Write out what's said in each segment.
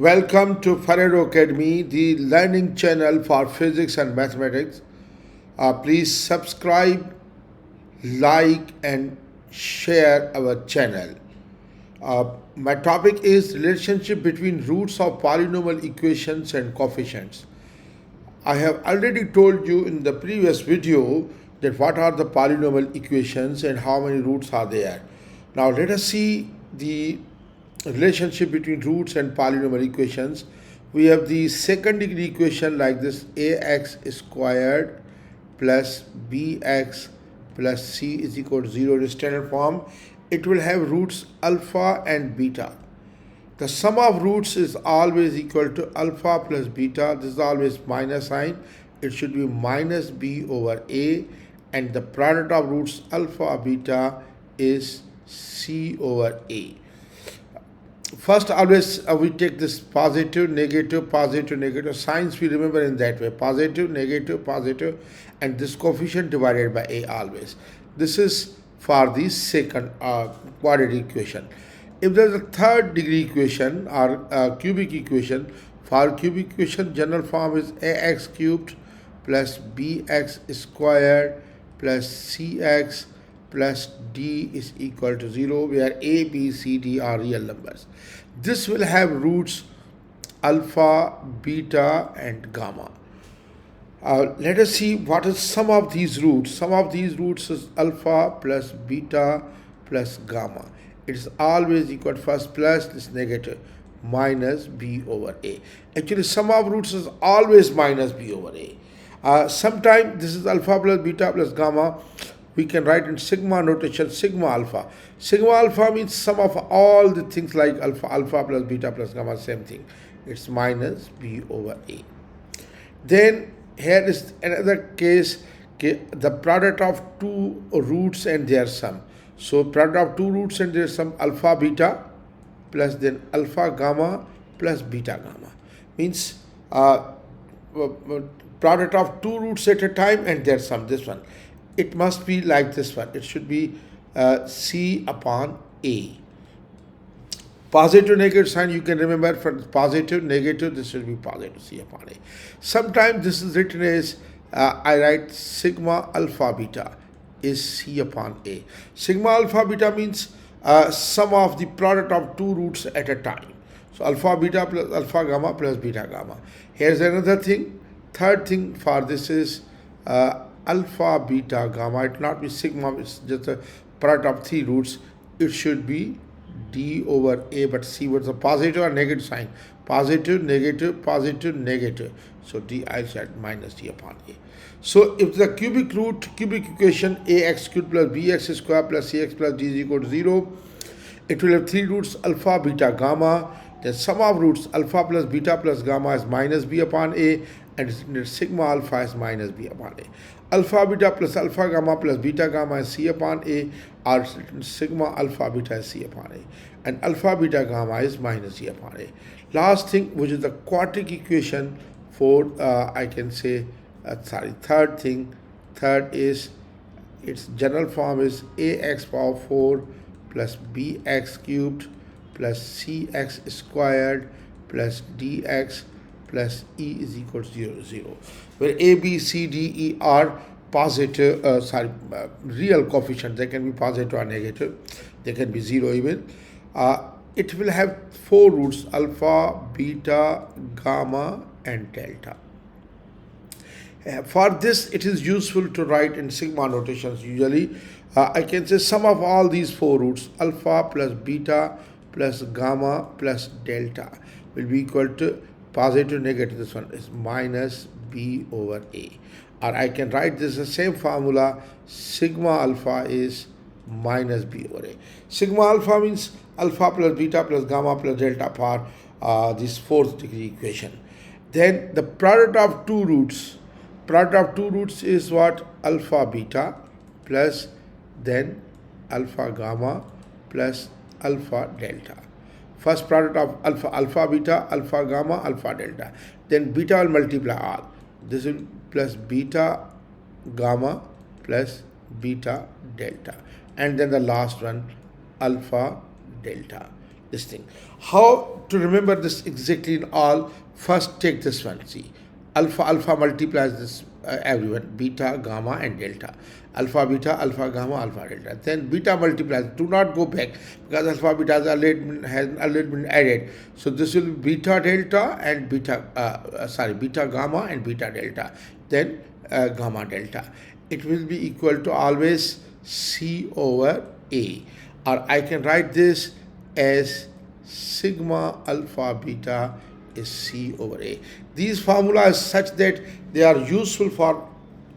Welcome to Pharero Academy, the learning channel for physics and mathematics. Please subscribe, like, and share our channel. My topic is relationship between roots of polynomial equations and coefficients. I have already told you in the previous video that what are the polynomial equations and how many roots are there. Now let us see the relationship between roots and polynomial equations. We have the second degree equation like this: ax squared plus bx plus c is equal to 0 in standard form. It will have roots alpha and beta. The sum of roots is always equal to alpha plus beta. This is always minus sign. It should be minus b over a, and the product of roots alpha beta is c over a. First, always we take this positive, negative, positive, negative. Signs we remember in that way: positive, negative, and this coefficient divided by a always. This is for the second quadratic equation. If there is a third degree equation or cubic equation, for cubic equation general form is ax cubed plus bx squared plus cx plus d is equal to 0, where a, b, c, d are real numbers. This will have roots alpha, beta, and gamma. Let us see what is sum of these roots. Sum of these roots is alpha plus beta plus gamma. It is always equal to first plus this negative minus b over a. Actually, sum of roots is always minus b over a. Sometimes this is alpha plus beta plus gamma. We can write in sigma notation sigma alpha. Sigma alpha means sum of all the things like alpha plus beta plus gamma, same thing. It's minus b over a. Then here is another case, the product of two roots and their sum. So product of two roots and their sum, alpha beta plus then alpha gamma plus beta gamma. Means product of two roots at a time and their sum, this one. It must be like this one. It should be c upon a. Positive, negative sign you can remember from positive, negative, this will be positive, c upon a. Sometimes this is written as, I write sigma alpha beta is c upon a. Sigma alpha beta means sum of the product of two roots at a time. So alpha beta plus alpha gamma plus beta gamma. Here's another thing. Third thing for this is alpha beta gamma. It will not be sigma, it's just a product of three roots. It should be d over a, but see what's the positive or negative sign. Positive, negative, positive, negative. So d, I said minus d upon a. So if the cubic equation ax cubed plus bx squared plus cx plus d is equal to 0, it will have three roots alpha, beta, gamma. The sum of roots alpha plus beta plus gamma is minus b upon a, and sigma alpha is minus b upon a. Alpha beta plus alpha gamma plus beta gamma is c upon a, or sigma alpha beta is c upon a, and alpha beta gamma is minus c upon a. Last thing, which is the quadratic equation for I can say third thing. Third is its general form is ax power 4 plus bx cubed plus cx squared plus dx plus e is equal to 0, 0, where a, b, c, d, e are positive, real coefficients. They can be positive or negative. They can be 0 even. It will have four roots: alpha, beta, gamma, and delta. For this, it is useful to write in sigma notations usually. I can say sum of all these four roots, alpha plus beta plus gamma plus delta, will be equal to positive, negative. This one is minus b over a. Or I can write this the same formula: sigma alpha is minus b over a. Sigma alpha means alpha plus beta plus gamma plus delta for this fourth degree equation. Then the product of two roots. Product of two roots is what? Alpha beta plus then alpha gamma plus alpha delta. First product of alpha beta, alpha gamma, alpha delta. Then beta will multiply all. This will plus beta gamma plus beta delta. And then the last one, alpha delta. this thing. How to remember this exactly in all? First take this one. See, alpha multiplies this everyone, beta, gamma and delta. Alpha, beta, alpha, gamma, alpha, delta. Then beta multiplies. Do not go back because alpha, beta has already been added. So this will be beta, delta and beta, beta, gamma and beta, delta. Then gamma, delta. It will be equal to always C over A. Or I can write this as sigma alpha beta is C over A. These formulas such that they are useful for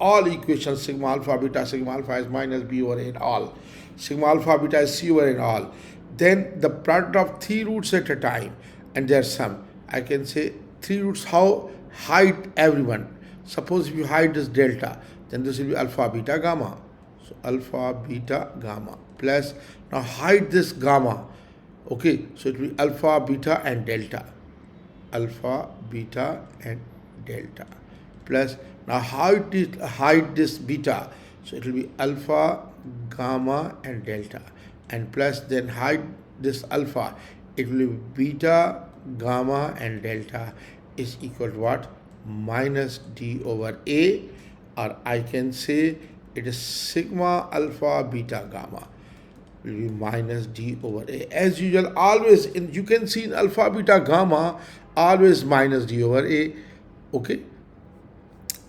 all equations. Sigma alpha is minus B over A in all. Sigma alpha beta is C over A in all. Then the product of three roots at a time and their sum. I can say three roots, how hide everyone. Suppose if you hide this delta, then this will be alpha beta gamma. So alpha beta gamma plus, now hide this gamma. Okay, so it will be alpha beta and delta. Alpha beta and delta plus, now hide this beta, so it will be alpha gamma and delta, and plus then hide this alpha, it will be beta gamma and delta is equal to what? Minus D over A, or I can say it is sigma alpha beta gamma will be minus D over A. As usual, always you can see in alpha beta gamma always minus D over A. Okay,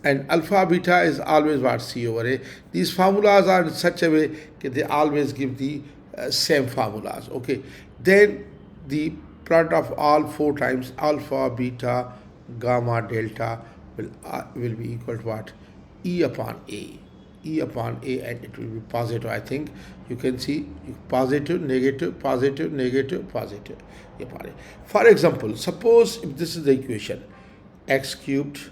and alpha beta is always what? C over A. These formulas are in such a way that they always give the same formulas. Okay, then the product of all four times alpha beta gamma delta will be equal to what? E upon A. E upon A, and it will be positive. I think you can see positive, negative, positive, negative, positive. For example, suppose if this is the equation, x cubed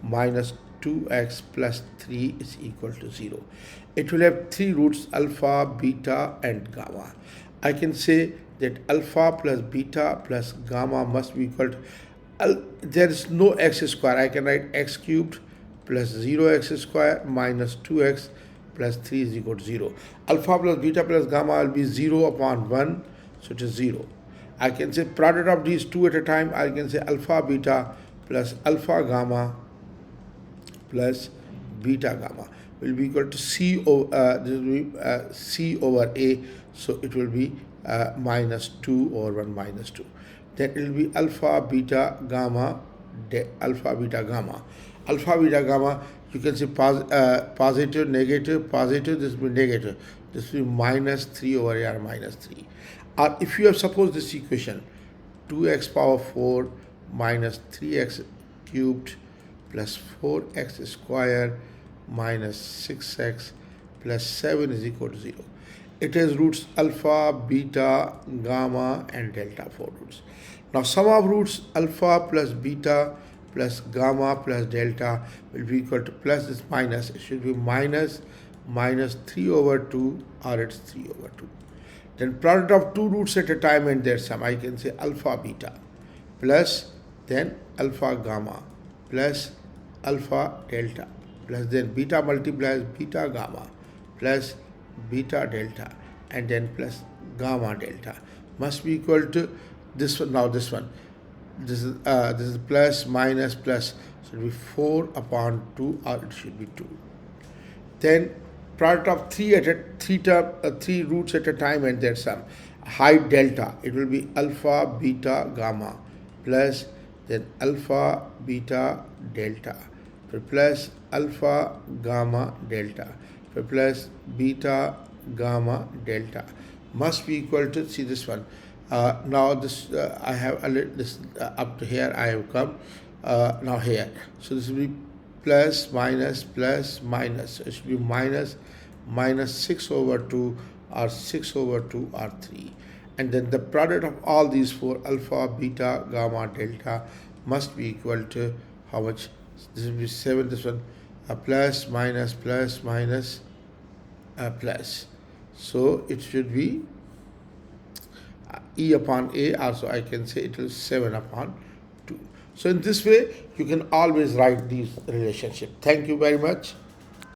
minus 2x plus 3 is equal to 0. It will have three roots, alpha, beta and gamma. I can say that alpha plus beta plus gamma must be equal to, there is no x square. I can write x cubed plus 0x square minus 2x plus 3 is equal to 0. Alpha plus beta plus gamma will be 0 upon 1, so it is 0. I can say product of these two at a time. I can say alpha beta plus alpha gamma plus beta gamma will be equal to C over, this will be C over A, so it will be minus 2 over 1 minus 2. Then it will be alpha beta gamma, alpha beta gamma. Alpha beta gamma, you can see positive, negative, positive, this will be negative. This will be minus 3 over A or minus 3. Or if you have supposed this equation, 2x power 4 minus 3x cubed plus 4x square minus 6x plus 7 is equal to 0. It has roots alpha, beta, gamma and delta, 4 roots. Now sum of roots alpha plus beta plus gamma plus delta will be equal to plus this minus. It should be minus 3 over 2, or it's 3 over 2. Then product of two roots at a time and their sum. I can say alpha beta plus then alpha gamma plus alpha delta plus then beta multiplies beta gamma plus beta delta and then plus gamma delta must be equal to this one. Now this one, this is plus minus plus, so it will be 4 upon 2, or it should be 2. Then product of three roots at a time and their sum. Hide delta, it will be alpha beta gamma plus then alpha beta delta plus alpha gamma delta plus beta gamma delta must be equal to, see this one. Now this I have this up to here I have come now here. So this will be plus minus plus minus. It should be minus 6 over 2 or 6 over 2 or 3. And then the product of all these four alpha, beta, gamma, delta must be equal to how much? This will be 7. This one plus minus plus minus plus. So it should be E upon A, also I can say it is 7 upon 2. So in this way you can always write these relationships. Thank you very much.